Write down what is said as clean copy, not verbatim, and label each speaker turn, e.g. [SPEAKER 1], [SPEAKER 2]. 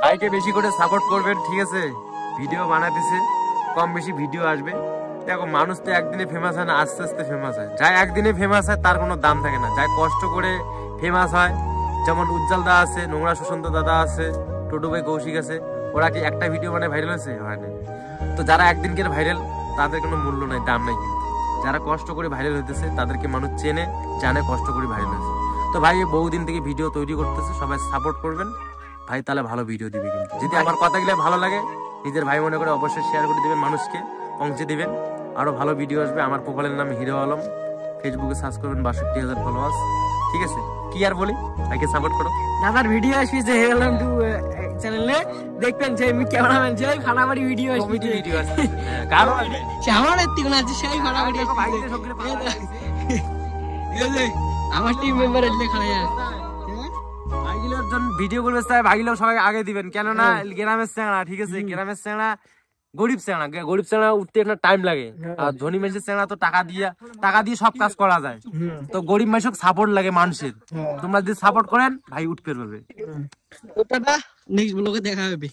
[SPEAKER 1] ভাইকে বেশি করে সাপোর্ট করবেন, ঠিক আছে? ভিডিও বানাতেছে, কম বেশি ভিডিও আসবে। দেখো মানুষ তো একদিনে ফেমাস হয় না, আস্তে আস্তে ফেমাস হয়। যাই একদিনে ফেমাস হয় তার কোনো দাম থাকে না, যাই কষ্ট করে ফেমাস হয়, যেমন উজ্জ্বল দা আছে, নোংরা সুশান্ত দাদা আছে, টোটো ভাই কৌশিক আছে, ওরা কি একটা ভিডিও মানে ভাইরাল হয়েছে? হয় না। তো যারা একদিনকের ভাইরাল তাদের কোনো মূল্য নাই, দাম নাই। কিন্তু যারা কষ্ট করে ভাইরাল হইতেছে তাদেরকে মানুষ চেনে, জানে কষ্ট করে ভাইরাল হয়েছে। তো ভাই বহুদিন থেকে ভিডিও তৈরি করতেছে, সবাই সাপোর্ট করবেন ভাই, তাহলে ভালো ভিডিও দিবে। কিন্তু যদি আমার কথাগুলো ভালো লাগে, নিজের ভাই মনে করে অবশ্যই শেয়ার করে দিবেন, মানুষকে পৌঁছে দিবেন। আরো ভালো ভিডিও আসবে। আমার প্রোফাইলের নাম হিরো আলম, ফেসবুকে সার্চ করবেন, 62,000 ফলোয়ার্স। ঠিক আছে, কি আর বলি, ভাইকে সাপোর্ট করো।
[SPEAKER 2] দাদার ভিডিও আসবে যে হিরো আলম টু চ্যানেলে, দেখবেন যে আমি ক্যামেরাম্যান যে ফাটাফাটি ভিডিও আসবে,
[SPEAKER 1] কমেডি ভিডিও আছে, কারণ
[SPEAKER 2] সে আমার এত্তি কোন আছে সেই ফাটাফাটি আমার টিম মেম্বার এলে খাড়া
[SPEAKER 1] ভাইগুলোর জন্য ভিডিও করবে চাই, ভাইগুলো সবাই আগে দিবেন, কেননা গ্রামের চ্যাংড়া, ঠিক আছে? গ্রামের চ্যাংড়া গরিব চ্যাংড়া উঠতে একটা টাইম লাগে। আর ধনী মানুষের চ্যাংড়া তো টাকা দিয়ে সব কাজ করা যায়। তো গরিব মানুষকে সাপোর্ট লাগে মানুষের। তোমরা যদি সাপোর্ট করেন ভাই উঠতে পারবে।
[SPEAKER 2] নেক্সট ব্লগে দেখা হবে।